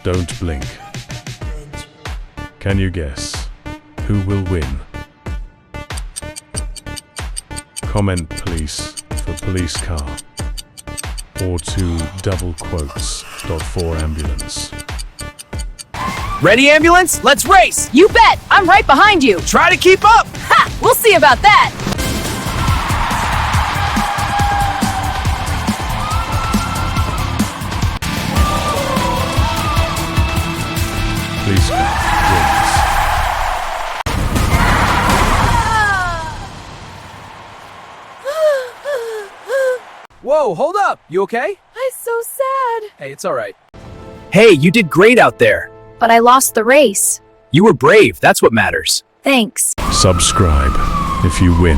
Don't blink. Can you guess who will win? Comment police for police car or to double quotes .4 ambulance. Ready, ambulance? Let's race! You bet! I'm right behind you! Try to keep up! Ha! We'll see about that! Police car wins. Whoa, hold up! You okay? I'm so sad. Hey, it's alright. Hey, you did great out there. But I lost the race. You were brave, that's what matters. Thanks. Subscribe if you win.